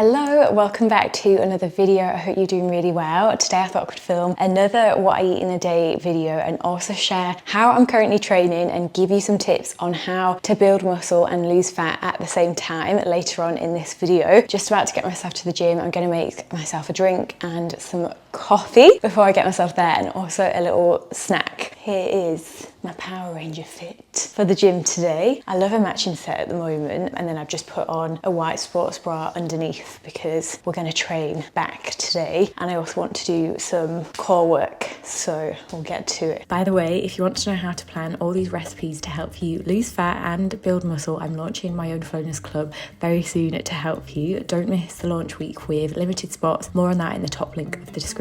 Hello, welcome back to another video. I hope you're doing really well. Today I thought I could film another what I eat in a day video and also share how I'm currently training and give you some tips on how to build muscle and lose fat at the same time later on in this video. Just about to get myself to the gym. I'm going to make myself a drink and some coffee before I get myself there, and also a little snack. Here is my Power Ranger fit for the gym today. I love a matching set at the moment, and then I've just put on a white sports bra underneath because we're going to train back today, and I also want to do some core work, so we'll get to it. By the way, if you want to know how to plan all these recipes to help you lose fat and build muscle, I'm launching my own Flonus club very soon to help you. Don't miss the launch week with limited spots. More on that in the top link of the description.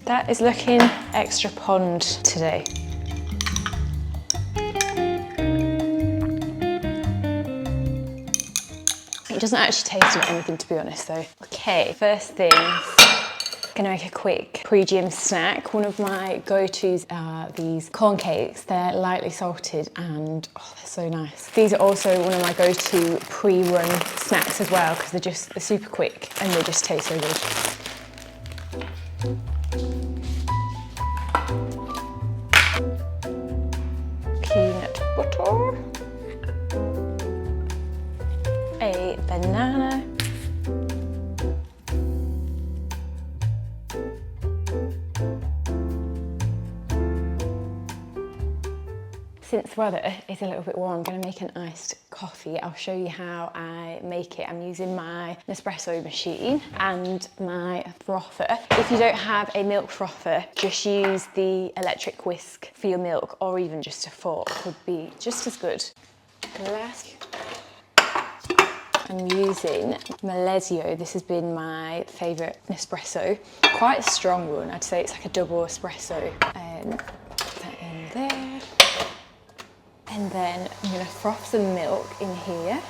That is looking extra pond today. It doesn't actually taste like anything, to be honest, though. Okay, first things, gonna make a quick pre-gym snack. One of my go-tos are these corn cakes. They're lightly salted and oh, they're so nice. These are also one of my go-to pre-run snacks as well, because they're super quick and they just taste so good. Peanut butter, a banana, since the weather is a little bit warm, I'm going to make an iced coffee. I'll show you how I make it. I'm using my Nespresso machine and my frother. If you don't have a milk frother, just use the electric whisk for your milk, or even just a fork would be just as good. Glass. I'm using Malesio. This has been my favourite Nespresso. Quite a strong one. I'd say it's like a double espresso. Put that in there. And then I'm gonna froth some milk in here.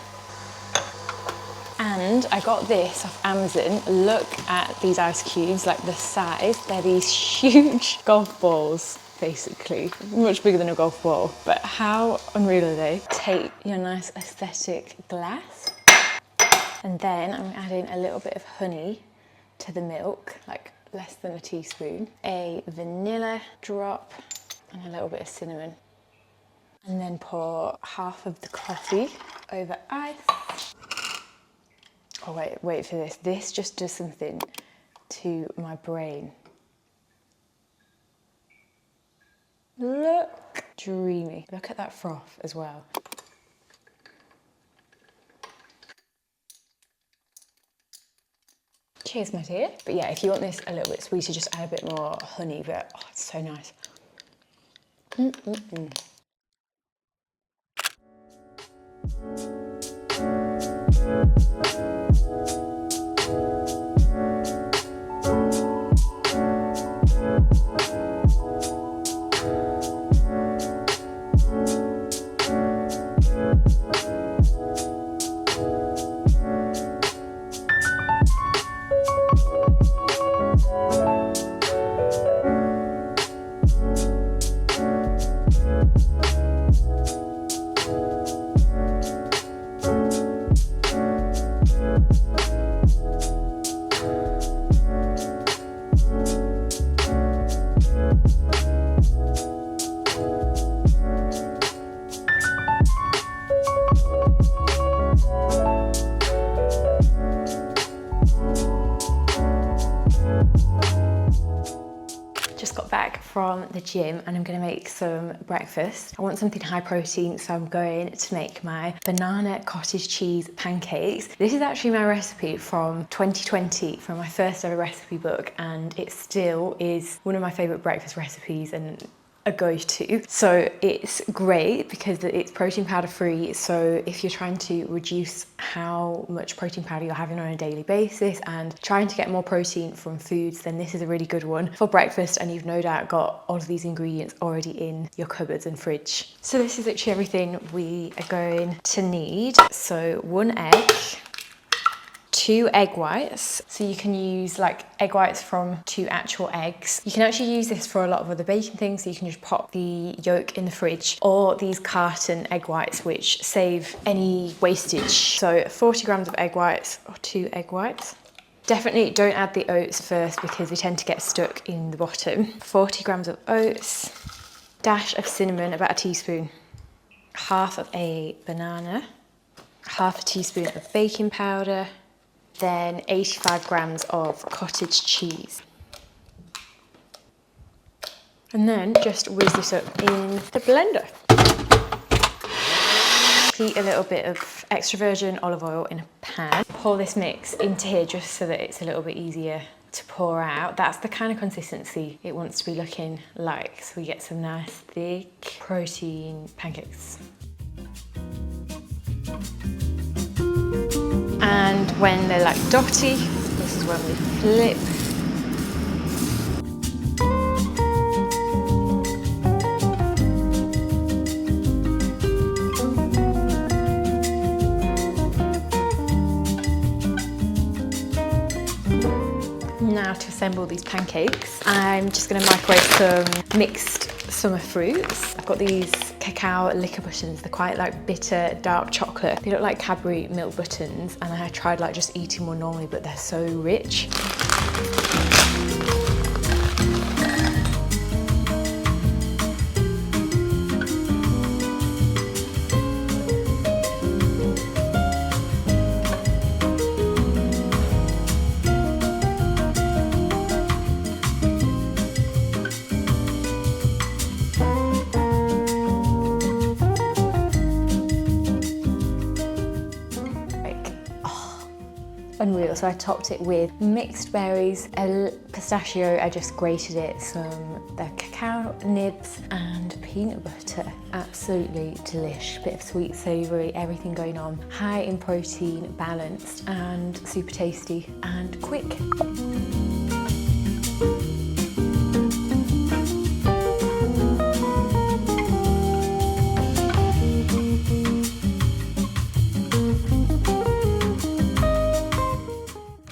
And I got this off Amazon. Look at these ice cubes, like the size. They're these huge golf balls, basically. Much bigger than a golf ball. But how unreal are they? Take your nice aesthetic glass. And then I'm adding a little bit of honey to the milk, like less than a teaspoon. A vanilla drop and a little bit of cinnamon. And then pour half of the coffee over ice. Oh wait for this. This just does something to my brain. Look, dreamy. Look at that froth as well. Cheers, my dear. But yeah, if you want this a little bit sweeter, just add a bit more honey, but oh, it's so nice. Just got back from the gym and I'm going to make some breakfast. I want something high protein, so I'm going to make my banana cottage cheese pancakes. This is actually my recipe from 2020, from my first ever recipe book, and it still is one of my favourite breakfast recipes and a go-to. So it's great because it's protein powder free, so if you're trying to reduce how much protein powder you're having on a daily basis and trying to get more protein from foods, then this is a really good one for breakfast, and you've no doubt got all of these ingredients already in your cupboards and fridge. So this is literally everything we are going to need. So 1 egg, 2 egg whites. So you can use like egg whites from 2 actual eggs. You can actually use this for a lot of other baking things. So you can just pop the yolk in the fridge, or these carton egg whites, which save any wastage. So 40 grams of egg whites, or 2 egg whites. Definitely don't add the oats first because they tend to get stuck in the bottom. 40 grams of oats, dash of cinnamon, about a teaspoon, half of a banana, half a teaspoon of baking powder, then 85 grams of cottage cheese. And then just whiz this up in the blender. Heat a little bit of extra virgin olive oil in a pan. Pour this mix into here just so that it's a little bit easier to pour out. That's the kind of consistency it wants to be looking like. So we get some nice thick protein pancakes. And when they're like dotty, this is when we flip. Now to assemble these pancakes, I'm just going to microwave some mixed summer fruits. I've got these cacao liquor buttons. They're quite like bitter, dark chocolate. They look like Cadbury milk buttons, and I tried like just eating one normally, but they're so rich. Unreal. So I topped it with mixed berries, a pistachio, I just grated it, the cacao nibs and peanut butter. Absolutely delish. Bit of sweet, savoury, everything going on. High in protein, balanced and super tasty and quick.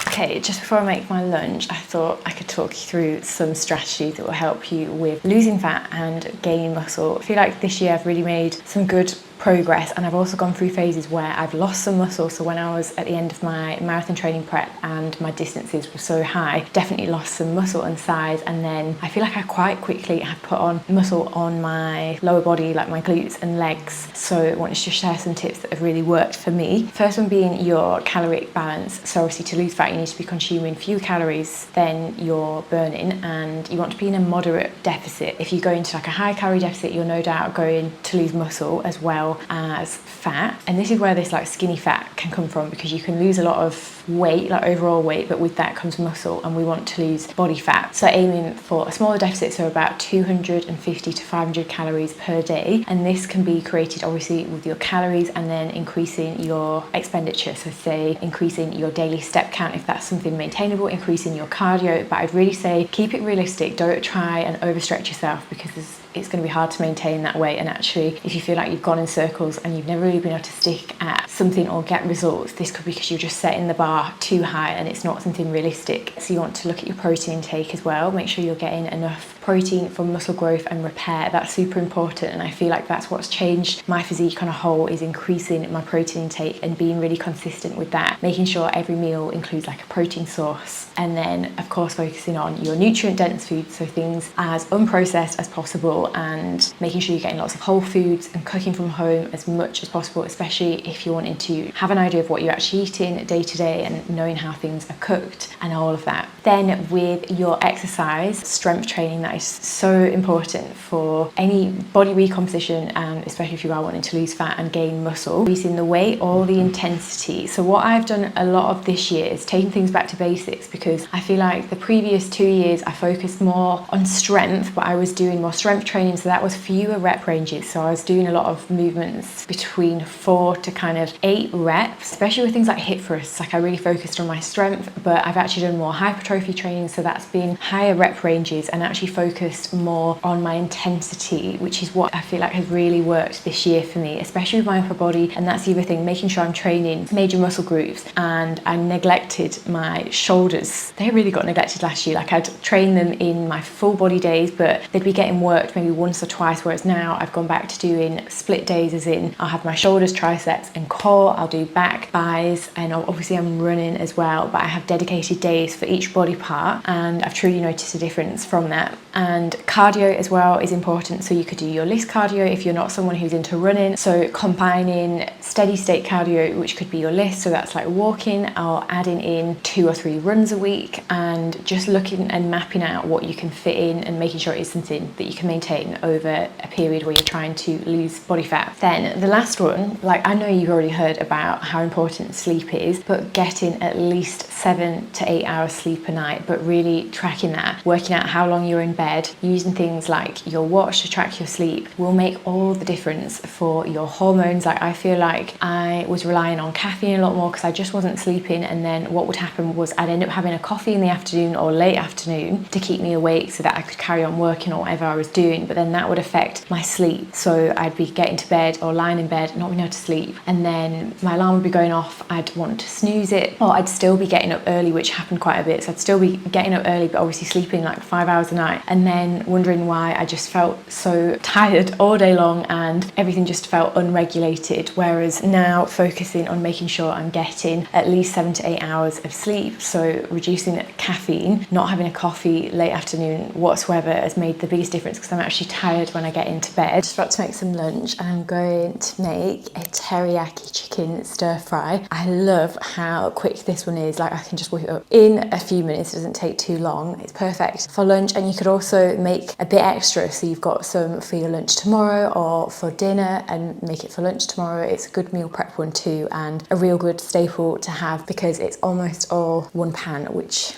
Okay, just before I make my lunch, I thought I could talk you through some strategies that will help you with losing fat and gaining muscle. I feel like this year I've really made some good progress, and I've also gone through phases where I've lost some muscle. So when I was at the end of my marathon training prep and my distances were so high, definitely lost some muscle and size, and then I feel like I quite quickly have put on muscle on my lower body, like my glutes and legs. So I wanted to share some tips that have really worked for me. First one being your caloric balance. So obviously to lose fat you need to be consuming fewer calories than you're burning, and you want to be in a moderate deficit. If you go into like a high calorie deficit, you're no doubt going to lose muscle as well as fat. And this is where this like skinny fat can come from, because you can lose a lot of weight, like overall weight, but with that comes muscle, and we want to lose body fat. So aiming for a smaller deficit, so about 250 to 500 calories per day. And this can be created obviously with your calories and then increasing your expenditure. So say increasing your daily step count if that's something maintainable, increasing your cardio. But I'd really say keep it realistic. Don't try and overstretch yourself, because it's going to be hard to maintain that weight. And actually, if you feel like you've gone in circles and you've never really been able to stick at something or get results, this could be because you're just setting the bar too high and it's not something realistic. So you want to look at your protein intake as well. Make sure you're getting enough protein for muscle growth and repair. That's super important, and I feel like that's what's changed my physique on a whole, is increasing my protein intake and being really consistent with that, making sure every meal includes like a protein source, and then of course focusing on your nutrient dense foods, so things as unprocessed as possible, and making sure you're getting lots of whole foods and cooking from home as much as possible, especially if you're wanting to have an idea of what you're actually eating day to day and knowing how things are cooked and all of that. Then with your exercise, strength training, that is so important for any body recomposition, and especially if you are wanting to lose fat and gain muscle. Increasing the weight or the intensity. So what I've done a lot of this year is taking things back to basics, because I feel like the previous 2 years I focused more on strength, but I was doing more strength training training, so that was fewer rep ranges. So I was doing a lot of movements between 4 to kind of 8 reps, especially with things like hip thrusts. Like I really focused on my strength, but I've actually done more hypertrophy training, so that's been higher rep ranges and actually focused more on my intensity, which is what I feel like has really worked this year for me, especially with my upper body. And that's the other thing, making sure I'm training major muscle groups. And I neglected my shoulders. They really got neglected last year. Like I'd train them in my full body days, but they'd be getting worked maybe once or twice, whereas now I've gone back to doing split days, as in I'll have my shoulders, triceps and core, I'll do back, thighs, and obviously I'm running as well, but I have dedicated days for each body part, and I've truly noticed a difference from that. And cardio as well is important, so you could do your list cardio if you're not someone who's into running, so combining steady state cardio, which could be your list, so that's like walking, or adding in 2 or 3 runs a week, and just looking and mapping out what you can fit in and making sure it is something that you can maintain over a period where you're trying to lose body fat. Then the last one, like I know you've already heard about how important sleep is, but getting at least 7 to 8 hours sleep a night, but really tracking that, working out how long you're in bed, using things like your watch to track your sleep will make all the difference for your hormones. Like I feel like I was relying on caffeine a lot more because I just wasn't sleeping, and then what would happen was I'd end up having a coffee in the afternoon or late afternoon to keep me awake so that I could carry on working or whatever I was doing, but then that would affect my sleep. So I'd be getting to bed or lying in bed not being able to sleep, and then my alarm would be going off, I'd want to snooze it, or I'd still be getting up early, which happened quite a bit. So I'd still be getting up early but obviously sleeping like 5 hours a night, and then wondering why I just felt so tired all day long and everything just felt unregulated. Whereas now focusing on making sure I'm getting at least 7 to 8 hours of sleep, so reducing caffeine, not having a coffee late afternoon whatsoever, has made the biggest difference because I'm actually tired when I get into bed. Just about to make some lunch, and I'm going to make a teriyaki chicken stir fry. I love how quick this one is. Like I can just whip it up in a few minutes, it doesn't take too long. It's perfect for lunch, and you could also make a bit extra, so you've got some for your lunch tomorrow or for dinner and make it for lunch tomorrow. It's a good meal prep one too, and a real good staple to have because it's almost all one pan, which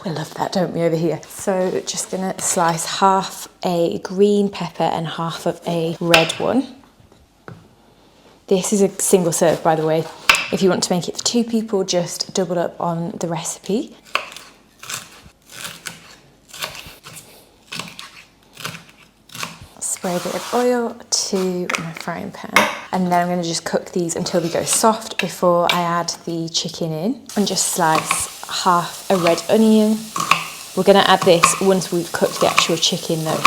we love that, don't we, over here? So just gonna slice half a green pepper and half of a red one. This is a single serve, by the way. If you want to make it for 2 people, just double up on the recipe. Spray a bit of oil to my frying pan, and then I'm going to just cook these until they go soft before I add the chicken in, and just slice half a red onion. We're going to add this once we've cooked the actual chicken though.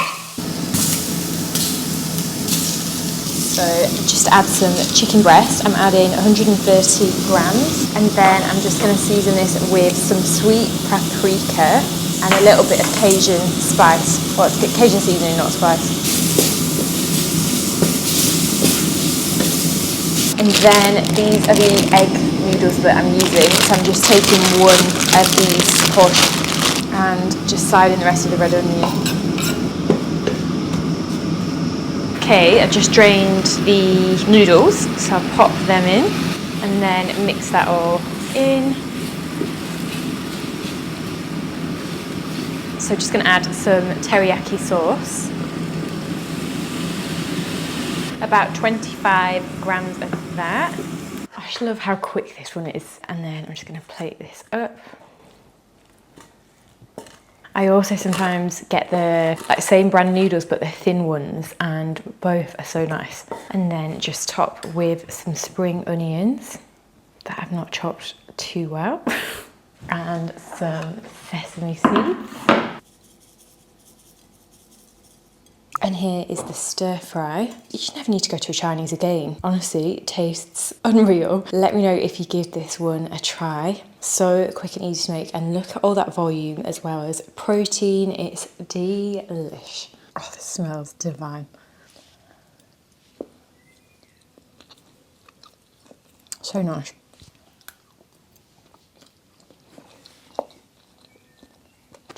So just add some chicken breast. I'm adding 130 grams, and then I'm just going to season this with some sweet paprika and a little bit of Cajun spice, or Cajun seasoning, not spice. And then these are the egg noodles that I'm using. So I'm just taking one of these portions and just sliding the rest of the red onion. Okay, I've just drained the noodles, so I'll pop them in and then mix that all in. So just going to add some teriyaki sauce. About 25 grams of that. I just love how quick this one is. And then I'm just going to plate this up. I also sometimes get the same brand noodles, but the thin ones, and both are so nice. And then just top with some spring onions that I've not chopped too well, and some sesame seeds. And here is the stir fry. You should never need to go to a Chinese again. Honestly, it tastes unreal. Let me know if you give this one a try. So quick and easy to make, and look at all that volume as well as protein. It's delish. Oh, this smells divine. So nice.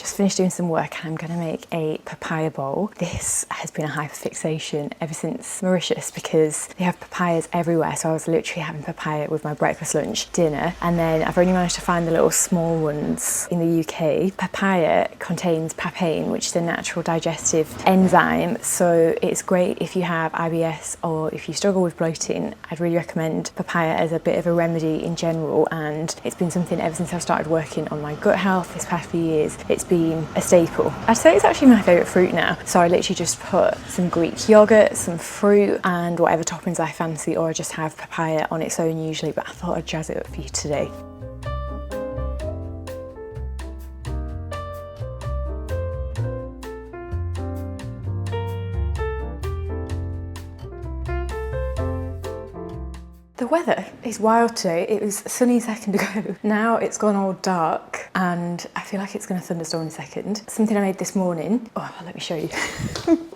just finished doing some work and I'm gonna make a papaya bowl. This has been a hyperfixation ever since Mauritius because they have papayas everywhere. So I was literally having papaya with my breakfast, lunch, dinner. And then I've only managed to find the little small ones in the UK. Papaya contains papain, which is a natural digestive enzyme. So it's great if you have IBS or if you struggle with bloating. I'd really recommend papaya as a bit of a remedy in general. And it's been something ever since I started working on my gut health this past few years. It's been a staple. I'd say it's actually my favourite fruit now. So I literally just put some Greek yogurt, some fruit and whatever toppings I fancy, or I just have papaya on its own usually, but I thought I'd jazz it up for you today. The weather is wild today. It was sunny a second ago. Now it's gone all dark and I feel like it's going to thunderstorm in a second. Something I made this morning, let me show you,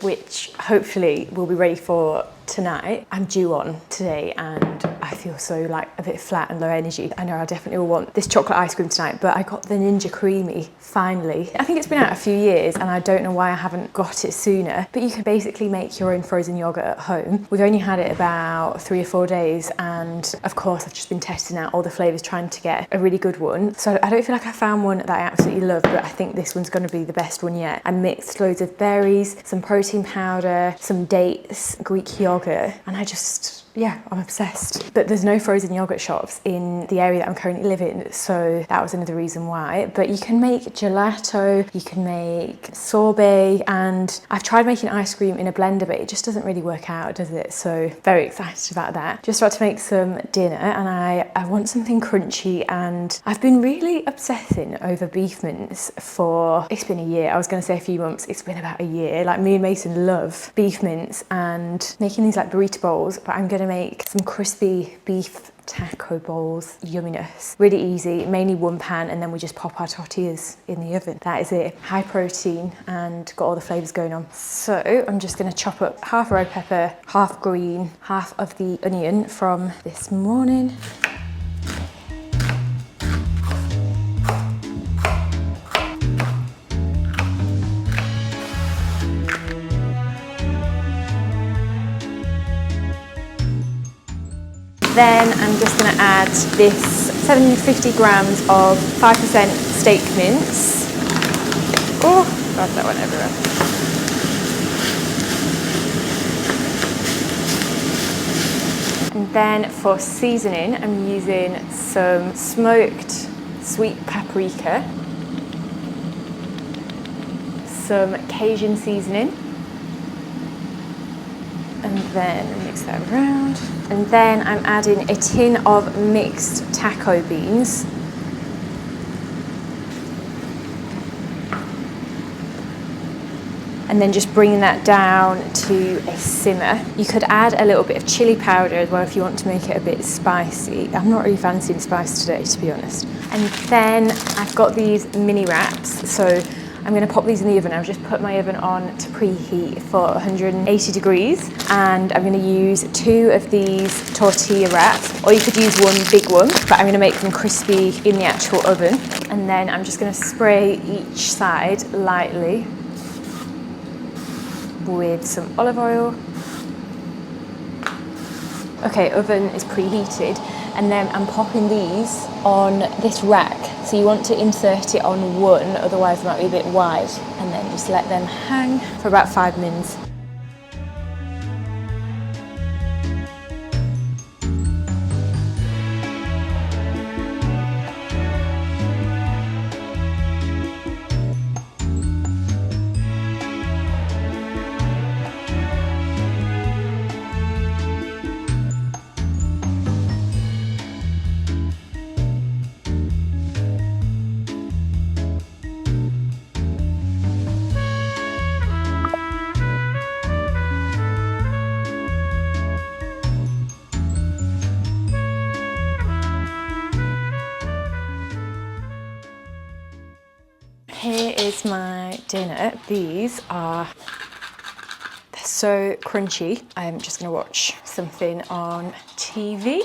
which hopefully will be ready for tonight. I'm due on today and I feel so like a bit flat and low energy. I know I definitely will want this chocolate ice cream tonight, but I got the Ninja Creamy finally. I think it's been out a few years and I don't know why I haven't got it sooner, but you can basically make your own frozen yogurt at home. We've only had it about 3 or 4 days and of course I've just been testing out all the flavours trying to get a really good one. So I don't feel like I found one that I absolutely love, but I think this one's going to be the best one yet. I mixed loads of berries, some protein powder, some dates, Greek yogurt, and I'm obsessed. But there's no frozen yogurt shops in the area that I'm currently living, so that was another reason why. But you can make gelato, you can make sorbet, and I've tried making ice cream in a blender, but it just doesn't really work out, does it? So very excited about that. Just about to make some dinner, and I want something crunchy, and I've been really obsessing over beef mince for, it's been a year. I was gonna say a few months, it's been about a year. Like me and Mason love beef mince and making these like burrito bowls, but I'm gonna make some crispy beef taco bowls. Yumminess. Really easy, mainly one pan, and then we just pop our tortillas in the oven. That is it. High protein and got all the flavours going on. So I'm just going to chop up half red pepper, half green, half of the onion from this morning. Then I'm just going to add this 750 grams of 5% steak mince. Oh, God, that went everywhere. And then for seasoning, I'm using some smoked sweet paprika, some Cajun seasoning, and then mix that around. And then I'm adding a tin of mixed taco beans. And then just bringing that down to a simmer. You could add a little bit of chili powder as well if you want to make it a bit spicy. I'm not really fancying spice today, to be honest. And then I've got these mini wraps. So I'm going to pop these in the oven. I've just put my oven on to preheat for 180 degrees, and I'm going to use 2 of these tortilla wraps, or you could use one big one, but I'm going to make them crispy in the actual oven. And then I'm just going to spray each side lightly with some olive oil. Okay, oven is preheated, and then I'm popping these on this rack. So you want to insert it on one, otherwise it might be a bit wide, and then just let them hang for about 5 minutes. Here is my dinner. These are, they're so crunchy. I'm just gonna watch something on TV.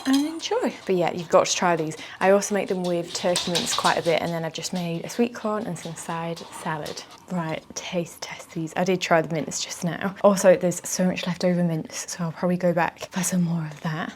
and enjoy. But yeah, you've got to try these. I also make them with turkey mince quite a bit, and then I've just made a sweet corn and some side salad. Right, taste test these. I did try the mince just now. Also, there's so much leftover mince, so I'll probably go back for some more of that.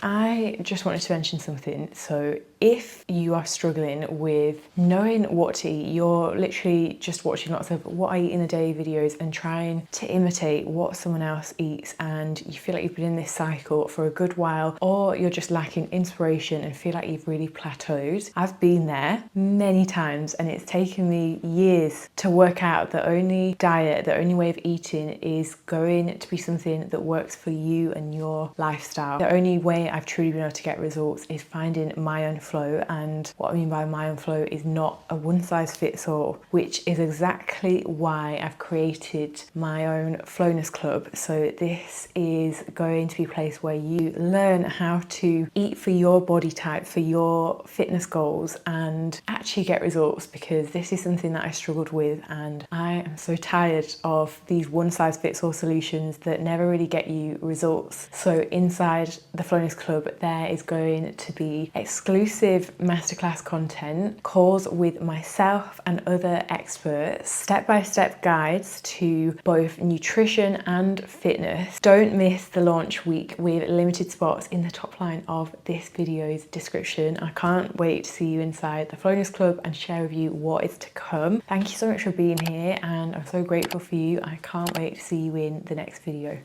I just wanted to mention something. So if you are struggling with knowing what to eat, you're literally just watching lots of what I eat in a day videos and trying to imitate what someone else eats, and you feel like you've been in this cycle for a good while, or you're just lacking inspiration and feel like you've really plateaued. I've been there many times, and it's taken me years to work out the only diet, the only way of eating is going to be something that works for you and your lifestyle. The only way I've truly been able to get results is finding my own flow, and what I mean by my own flow is not a one size fits all, which is exactly why I've created my own Flowness Club. So this is going to be a place where you learn how to eat for your body type, for your fitness goals, and actually get results, because this is something that I struggled with, and I am so tired of these one size fits all solutions that never really get you results. So inside the Flowness Club, there is going to be exclusive masterclass content, calls with myself and other experts, step-by-step guides to both nutrition and fitness. Don't miss the launch week with limited spots in the top line of this video's description. I can't wait to see you inside the Flowness Club and share with you what is to come. Thank you so much for being here, and I'm so grateful for you. I can't wait to see you in the next video.